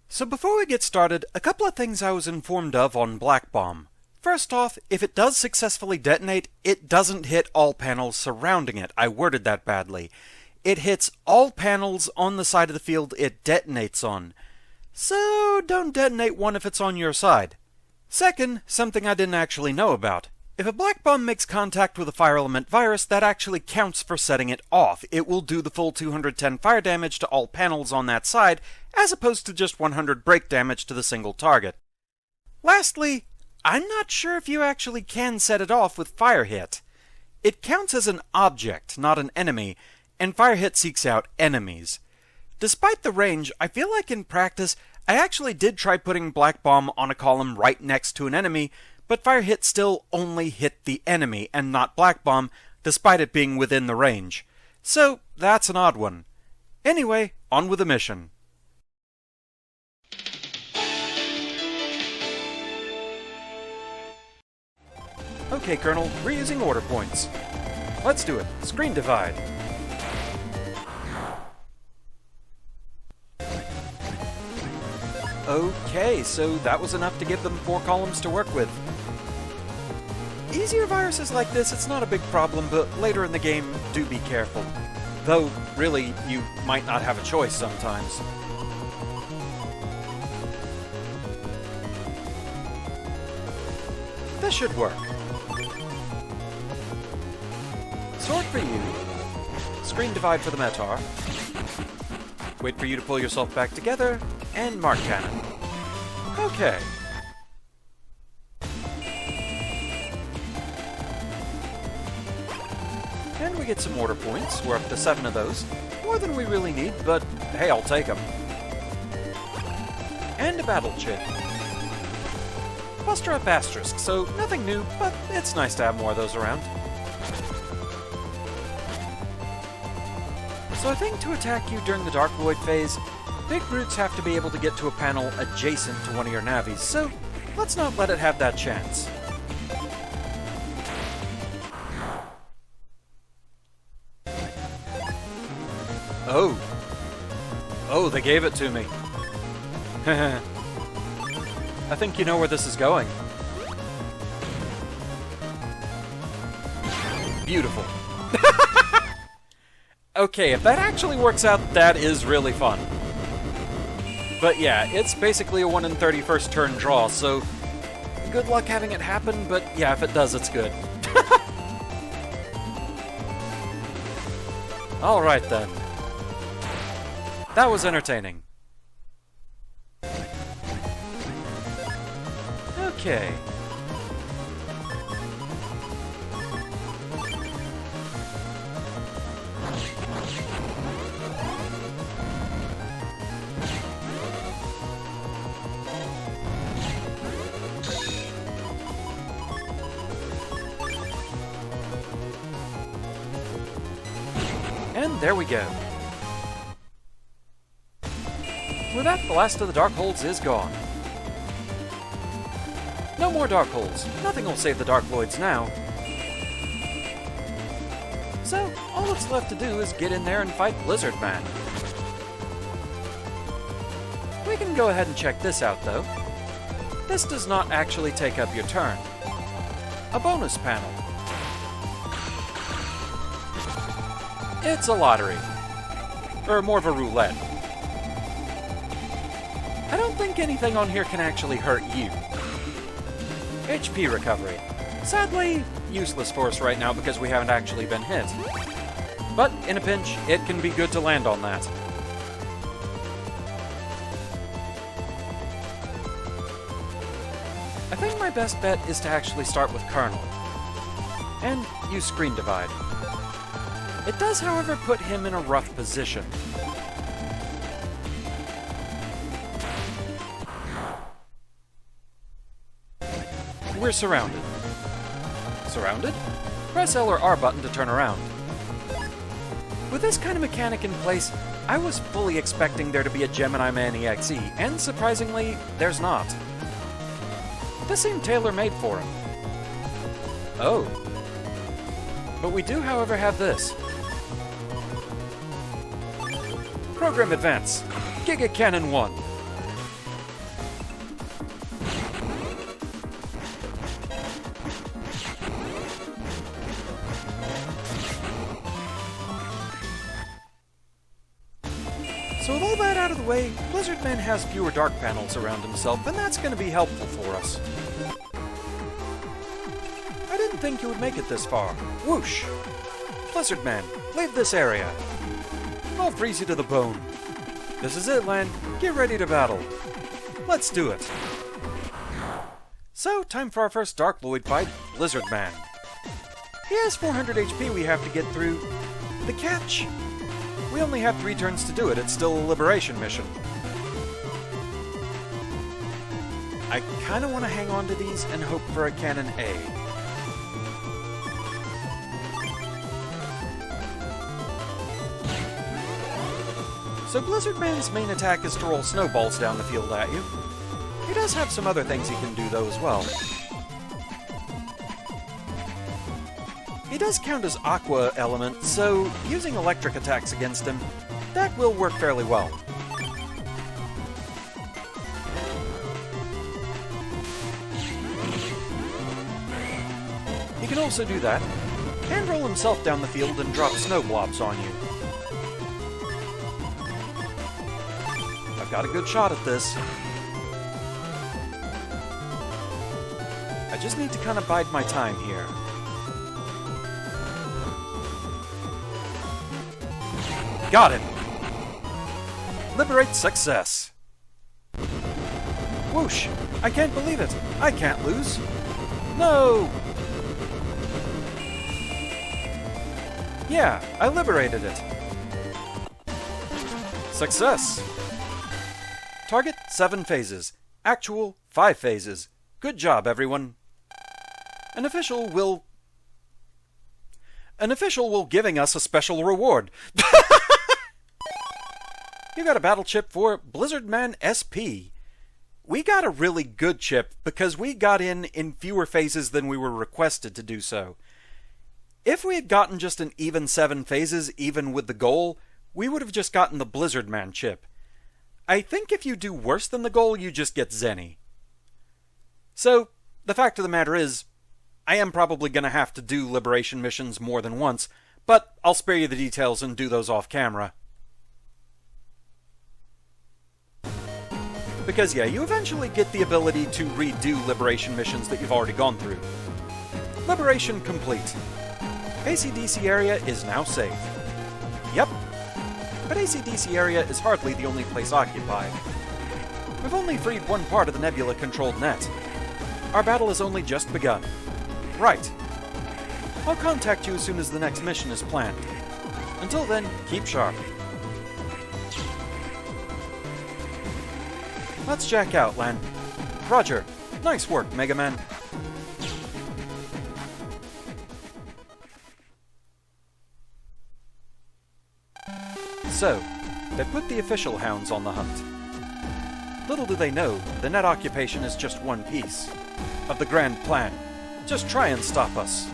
So before we get started, a couple of things I was informed of on Black Bomb. First off, if it does successfully detonate, it doesn't hit all panels surrounding it. I worded that badly. It hits all panels on the side of the field it detonates on. So don't detonate one if it's on your side. Second, something I didn't actually know about. If a black bomb makes contact with a fire element virus, that actually counts for setting it off. It will do the full 210 fire damage to all panels on that side, as opposed to just 100 break damage to the single target. Lastly, I'm not sure if you actually can set it off with fire hit. It counts as an object, not an enemy, and fire hit seeks out enemies. Despite the range, I feel like in practice, I actually did try putting Black Bomb on a column right next to an enemy, but fire hit still only hit the enemy and not Black Bomb, despite it being within the range. So, that's an odd one. Anyway, on with the mission. Okay, Colonel, we're using order points. Let's do it. Screen divide. Okay, so that was enough to give them 4 columns to work with. Easier viruses like this, it's not a big problem, but later in the game, do be careful. Though, really, you might not have a choice sometimes. This should work. Sword for you. Screen divide for the Metar. Wait for you to pull yourself back together, and mark cannon. Okay. And we get some order points. We're up to 7 of those. More than we really need, but hey, I'll take them. And a battle chip. Buster up asterisk, so nothing new, but it's nice to have more of those around. So I think to attack you during the Darkloid phase, big brutes have to be able to get to a panel adjacent to one of your Navis, so let's not let it have that chance. Oh, they gave it to me. I think you know where this is going. Beautiful. Okay, if that actually works out, that is really fun. But yeah, it's basically a 1 in 31st turn draw, so good luck having it happen, but yeah, if it does, it's good. Alright then. That was entertaining. Okay. And there we go. With that, the last of the Darkholds is gone. No more Darkholds. Nothing will save the Darkloids now. So, all that's left to do is get in there and fight BlizzardMan. We can go ahead and check this out, though. This does not actually take up your turn. A bonus panel. It's a lottery. Or more of a roulette. I don't think anything on here can actually hurt you. HP recovery. Sadly, useless for us right now because we haven't actually been hit. But in a pinch, it can be good to land on that. I think my best bet is to actually start with Colonel. And use Screen Divide. It does, however, put him in a rough position. We're surrounded. Surrounded? Press L or R button to turn around. With this kind of mechanic in place, I was fully expecting there to be a Gemini Man EXE, and surprisingly, there's not. This seemed tailor-made for him. Oh. But we do, however, have this. Program Advance. Giga Cannon 1. out of the way, BlizzardMan has fewer dark panels around himself, and that's going to be helpful for us. I didn't think you would make it this far. Whoosh! BlizzardMan, leave this area. I'll freeze you to the bone. This is it, Lan. Get ready to battle. Let's do it. So, time for our first Darkloid fight, BlizzardMan. He has 400 HP we have to get through. The catch? We only have 3 turns to do it. It's still a liberation mission. I kinda want to hang on to these and hope for a Cannon A. So BlizzardMan's main attack is to roll snowballs down the field at you. He does have some other things he can do though as well. He does count as Aqua element, so using electric attacks against him, that will work fairly well. He can also do that, and roll himself down the field and drop snow blobs on you. I've got a good shot at this. I just need to kind of bide my time here. Got him! Liberate success! Whoosh! I can't believe it! I can't lose! No! Yeah, I liberated it. Success! Target 7 phases. Actual 5 phases. Good job, everyone. An official will giving us a special reward. You got a battle chip for BlizzardMan SP. We got a really good chip because we got in fewer phases than we were requested to do so. If we had gotten just an even 7 phases, even with the goal, we would have just gotten the BlizzardMan chip. I think if you do worse than the goal, you just get Zenny. So, the fact of the matter is, I am probably going to have to do liberation missions more than once, but I'll spare you the details and do those off camera. Because yeah, you eventually get the ability to redo liberation missions that you've already gone through. Liberation complete. ACDC area is now safe. Yep. But ACDC area is hardly the only place occupied. We've only freed one part of the Nebula-controlled net. Our battle has only just begun. Right. I'll contact you as soon as the next mission is planned. Until then, keep sharp. Let's jack out, Lan. Roger. Nice work, Megaman. So, they put the official hounds on the hunt. Little do they know, the net occupation is just one piece of the grand plan. Just try and stop us.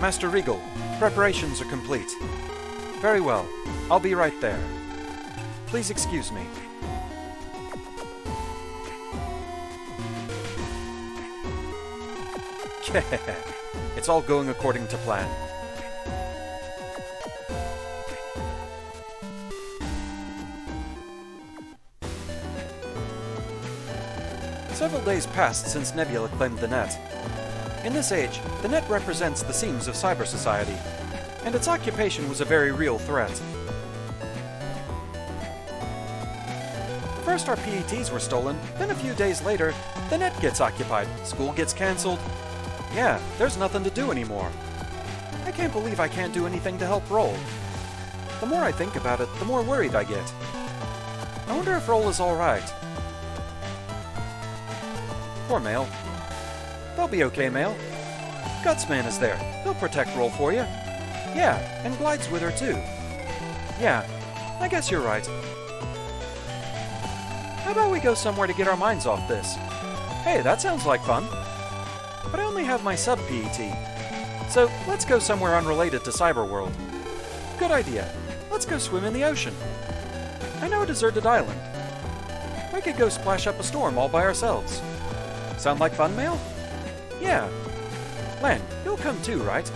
Master Regal, preparations are complete. Very well, I'll be right there. Please excuse me. It's all going according to plan. Several days passed since Nebula claimed the net. In this age, the net represents the seams of cyber society, and its occupation was a very real threat. First our PETs were stolen, then a few days later, the net gets occupied, school gets cancelled. Yeah, there's nothing to do anymore. I can't believe I can't do anything to help Roll. The more I think about it, the more worried I get. I wonder if Roll is alright. Poor Mail. They'll be okay, Mail. Gutsman is there. He'll protect Roll for you. Yeah, and Glide's with her too. Yeah, I guess you're right. How about we go somewhere to get our minds off this? Hey, that sounds like fun. But I only have my sub-PET. So, let's go somewhere unrelated to Cyberworld. Good idea. Let's go swim in the ocean. I know a deserted island. We could go splash up a storm all by ourselves. Sound like fun, Mail? Yeah. Lan, you'll come too, right?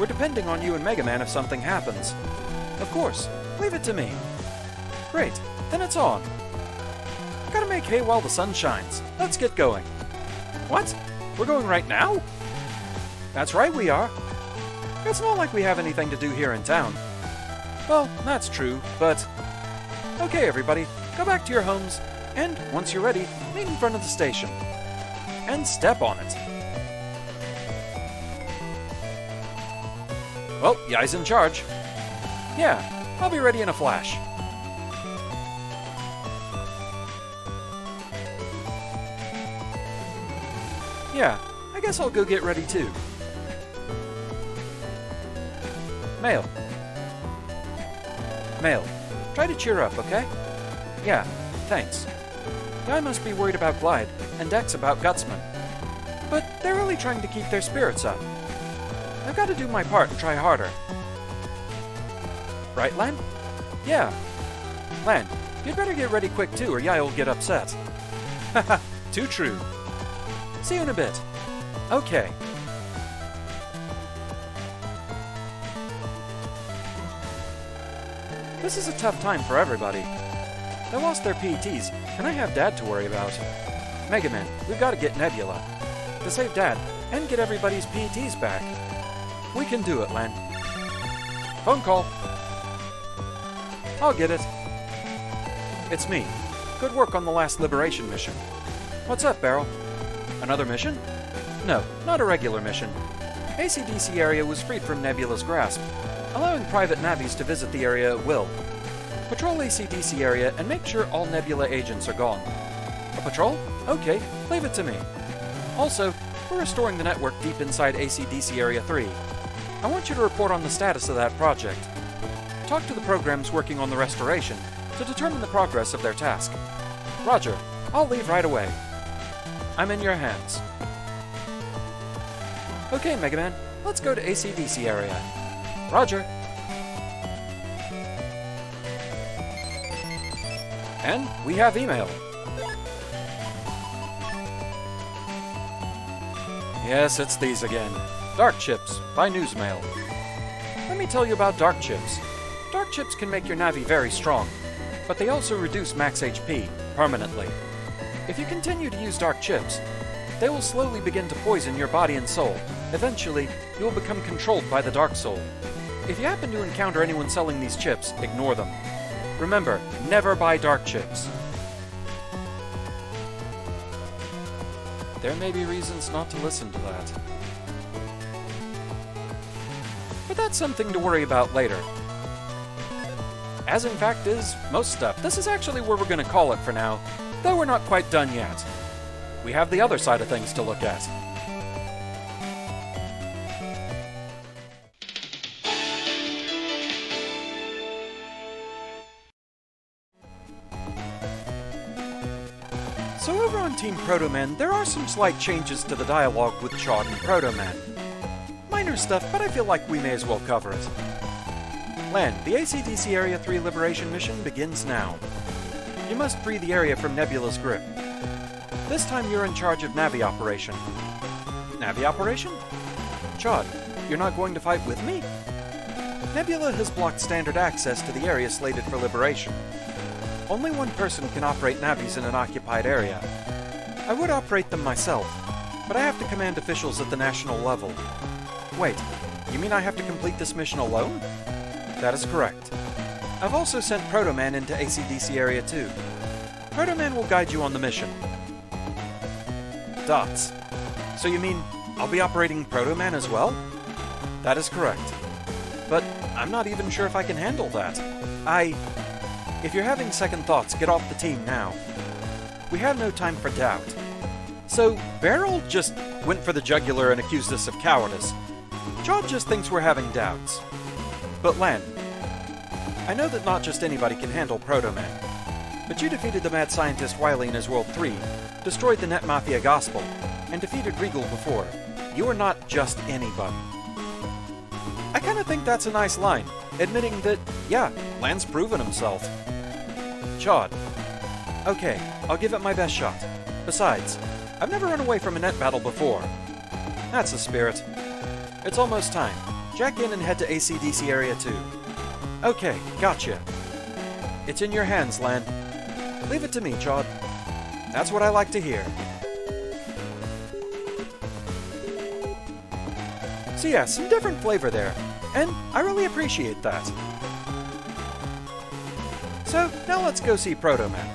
We're depending on you and Megaman if something happens. Of course, leave it to me. Great, then it's on. Gotta make hay while the sun shines. Let's get going. What? We're going right now? That's right, we are. It's not like we have anything to do here in town. Well, that's true, but... Okay, everybody, go back to your homes, and once you're ready, meet in front of the station. And step on it. Well, Yai's in charge. Yeah, I'll be ready in a flash. Yeah, I guess I'll go get ready too. Mail. Mail. Try to cheer up, okay? Yeah, thanks. Yai must be worried about Glide, and Dex about Gutsman. But they're really trying to keep their spirits up. I've got to do my part and try harder. Right, Lan? Yeah. Lan, you'd better get ready quick too, or Yai will get upset. Haha, too true. See you in a bit. Okay. This is a tough time for everybody. They lost their PTs, and I have Dad to worry about. Megaman, we've got to get Nebula. To save Dad, and get everybody's PTs back. We can do it, Lan. Phone call. I'll get it. It's me. Good work on the last Liberation mission. What's up, Beryl? Another mission? No, not a regular mission. ACDC area was freed from Nebula's grasp, allowing private Navis to visit the area at will. Patrol ACDC area and make sure all Nebula agents are gone. A patrol? Okay, leave it to me. Also, we're restoring the network deep inside ACDC Area 3. I want you to report on the status of that project. Talk to the programs working on the restoration to determine the progress of their task. Roger, I'll leave right away. I'm in your hands. Okay, Megaman, let's go to ACDC area. Roger. And we have email. Yes, it's these again. Dark chips, by Newsmail. Let me tell you about dark chips. Dark chips can make your Navi very strong, but they also reduce max HP, permanently. If you continue to use dark chips, they will slowly begin to poison your body and soul. Eventually, you will become controlled by the Dark Soul. If you happen to encounter anyone selling these chips, ignore them. Remember, never buy dark chips. There may be reasons not to listen to that. But that's something to worry about later. As in fact is most stuff. This is actually where we're going to call it for now, though we're not quite done yet. We have the other side of things to look at. So over on Team Protoman, there are some slight changes to the dialogue with Chod and Protoman. Minor stuff, but I feel like we may as well cover it. Lan, the ACDC Area 3 Liberation mission begins now. You must free the area from Nebula's grip. This time you're in charge of Navi operation. Navi operation? Chod, you're not going to fight with me? Nebula has blocked standard access to the area slated for liberation. Only one person can operate Navis in an occupied area. I would operate them myself, but I have to command officials at the national level. Wait, you mean I have to complete this mission alone? That is correct. I've also sent Protoman into ACDC Area 2. Protoman will guide you on the mission. Dots. So you mean I'll be operating Protoman as well? That is correct. But I'm not even sure if I can handle that. If you're having second thoughts, get off the team now. We have no time for doubt. So, Beryl just went for the jugular and accused us of cowardice. Chod just thinks we're having doubts. But Lan, I know that not just anybody can handle Protoman, but you defeated the mad scientist Wily in his World 3, destroyed the Net Mafia Gospel, and defeated Regal before. You are not just anybody. I kinda think that's a nice line, admitting that, yeah, Lan's proven himself. Chod. Okay, I'll give it my best shot. Besides, I've never run away from a net battle before. That's the spirit. It's almost time. Jack in and head to AC/DC Area 2. Okay, gotcha. It's in your hands, Lan. Leave it to me, Chod. That's what I like to hear. So yeah, some different flavor there, and I really appreciate that. So, now let's go see Protoman.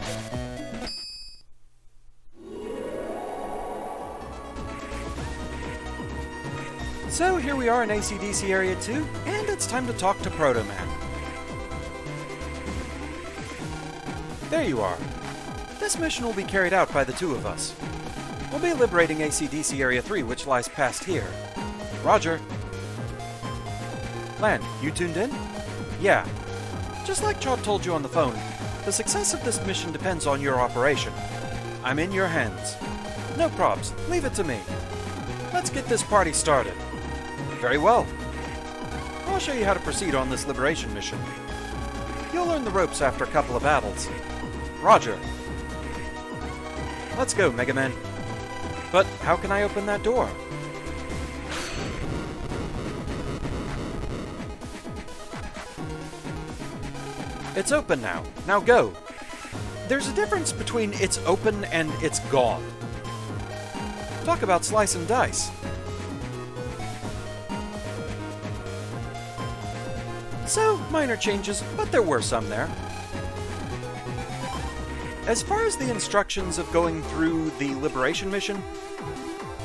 So here we are in AC/DC Area 2, and it's time to talk to Protoman. There you are. This mission will be carried out by the two of us. We'll be liberating AC/DC Area 3, which lies past here. Roger. Lan, you tuned in? Yeah. Just like Chod told you on the phone, the success of this mission depends on your operation. I'm in your hands. No probs, leave it to me. Let's get this party started. Very well. I'll show you how to proceed on this liberation mission. You'll learn the ropes after a couple of battles. Roger. Let's go, Megaman. But how can I open that door? It's open now. Now go. There's a difference between it's open and it's gone. Talk about slice and dice. So, minor changes, but there were some there. As far as the instructions of going through the liberation mission,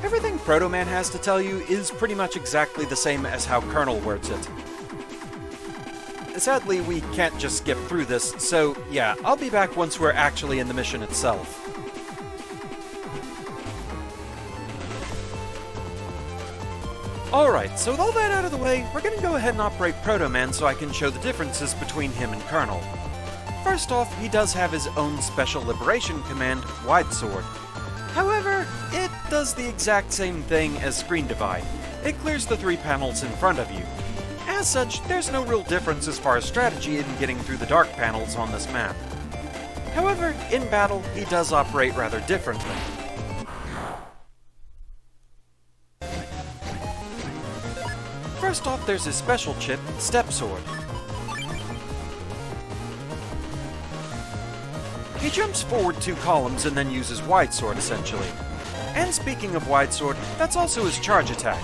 everything Protoman has to tell you is pretty much exactly the same as how Colonel words it. Sadly, we can't just skip through this, so yeah, I'll be back once we're actually in the mission itself. Alright, so with all that out of the way, we're gonna go ahead and operate Protoman so I can show the differences between him and Colonel. First off, he does have his own special liberation command, Wide Sword. However, it does the exact same thing as Screen Divide. It clears the 3 panels in front of you. As such, there's no real difference as far as strategy in getting through the dark panels on this map. However, in battle, he does operate rather differently. First off, there's his special chip, Step Sword. He jumps forward 2 columns and then uses Wide Sword, essentially. And speaking of Wide Sword, that's also his charge attack.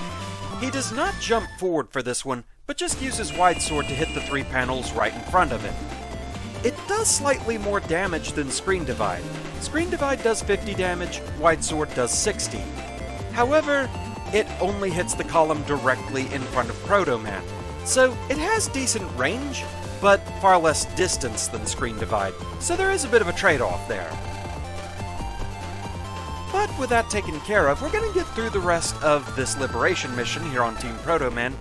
He does not jump forward for this one, but just uses Wide Sword to hit the 3 panels right in front of him. It does slightly more damage than Screen Divide. Screen Divide does 50 damage, Wide Sword does 60. However, it only hits the column directly in front of Protoman, so it has decent range, but far less distance than Screen Divide, so there is a bit of a trade-off there. But with that taken care of, we're going to get through the rest of this liberation mission here on Team Protoman.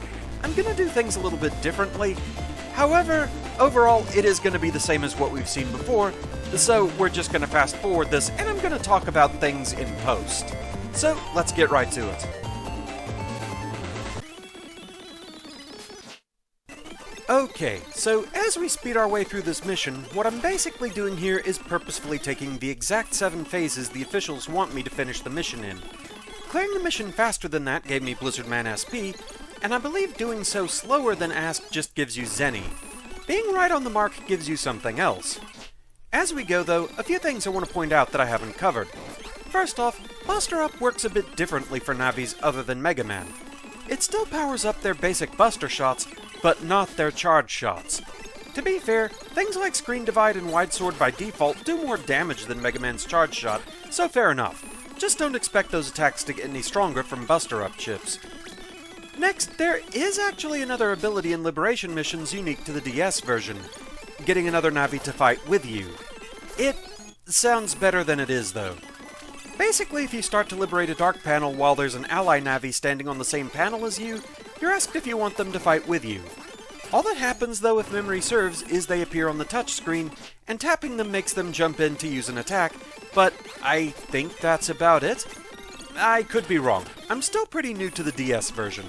I'm going to do things a little bit differently. However, overall, it is going to be the same as what we've seen before, so we're just going to fast forward this, and I'm going to talk about things in post. So, let's get right to it. Okay, so as we speed our way through this mission, what I'm basically doing here is purposefully taking the exact 7 phases the officials want me to finish the mission in. Clearing the mission faster than that gave me BlizzardMan SP, and I believe doing so slower than asked just gives you Zenny. Being right on the mark gives you something else. As we go though, a few things I want to point out that I haven't covered. First off, Buster Up works a bit differently for Navis other than Megaman. It still powers up their basic Buster shots, but not their charge shots. To be fair, things like Screen Divide and Wide Sword by default do more damage than Megaman's charge shot, so fair enough. Just don't expect those attacks to get any stronger from Buster Up chips. Next, there is actually another ability in Liberation missions unique to the DS version, getting another Navi to fight with you. It sounds better than it is, though. Basically, if you start to liberate a dark panel while there's an ally Navi standing on the same panel as you, you're asked if you want them to fight with you. All that happens, though, if memory serves, is they appear on the touchscreen, and tapping them makes them jump in to use an attack, but I think that's about it. I could be wrong. I'm still pretty new to the DS version.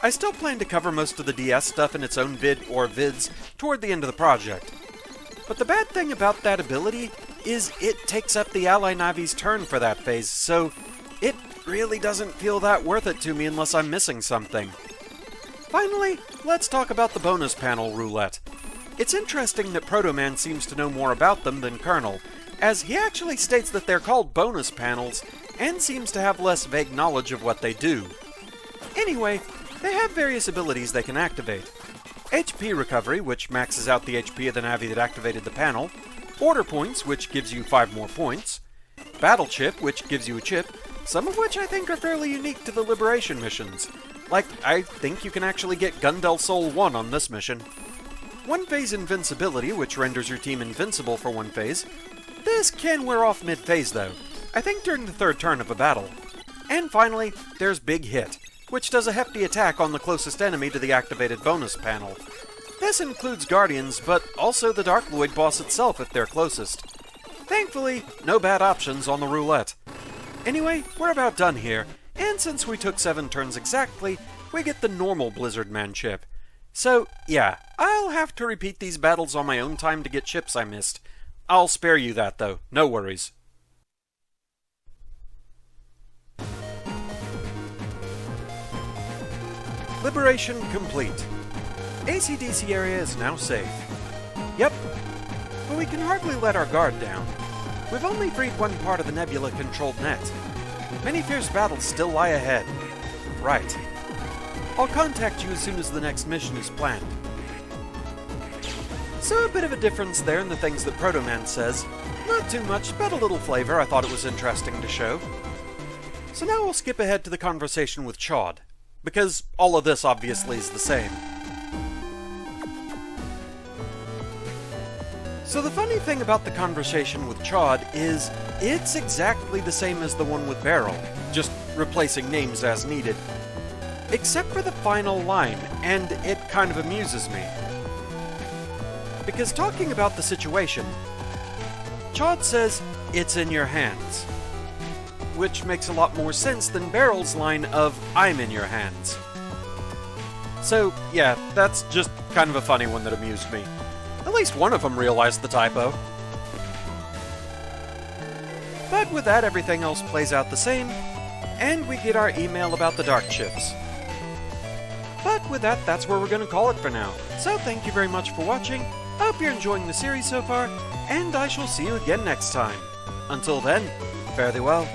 I still plan to cover most of the DS stuff in its own vid or vids toward the end of the project. But the bad thing about that ability is it takes up the ally Navi's turn for that phase, so it really doesn't feel that worth it to me unless I'm missing something. Finally, let's talk about the bonus panel roulette. It's interesting that Protoman seems to know more about them than Colonel, as he actually states that they're called bonus panels, and seems to have less vague knowledge of what they do. Anyway, they have various abilities they can activate. HP recovery, which maxes out the HP of the Navi that activated the panel. Order points, which gives you 5 more points. Battle chip, which gives you a chip, some of which I think are fairly unique to the Liberation missions. Like, I think you can actually get Gundel Soul 1 on this mission. One phase invincibility, which renders your team invincible for one phase. This can wear off mid-phase though, I think during the 3rd turn of a battle. And finally, there's Big Hit, which does a hefty attack on the closest enemy to the activated bonus panel. This includes Guardians, but also the Darkloid boss itself if they're closest. Thankfully, no bad options on the roulette. Anyway, we're about done here, and since we took 7 turns exactly, we get the normal BlizzardMan chip. So, yeah, I'll have to repeat these battles on my own time to get chips I missed. I'll spare you that though, no worries. Liberation complete. AC/DC area is now safe. Yep, but we can hardly let our guard down. We've only freed one part of the Nebula-controlled net. Many fierce battles still lie ahead. Right. I'll contact you as soon as the next mission is planned. So a bit of a difference there in the things that Protoman says. Not too much, but a little flavor I thought it was interesting to show. So now we'll skip ahead to the conversation with Chod, because all of this obviously is the same. So the funny thing about the conversation with Chod is it's exactly the same as the one with Beryl, just replacing names as needed. Except for the final line, and it kind of amuses me. Because talking about the situation, Chod says, "It's in your hands," which makes a lot more sense than Beryl's line of, "I'm in your hands." So, yeah, that's just kind of a funny one that amused me. At least one of them realized the typo. But with that, everything else plays out the same, and we get our email about the dark chips. But with that, that's where we're going to call it for now. So thank you very much for watching, I hope you're enjoying the series so far, and I shall see you again next time. Until then, fare thee well.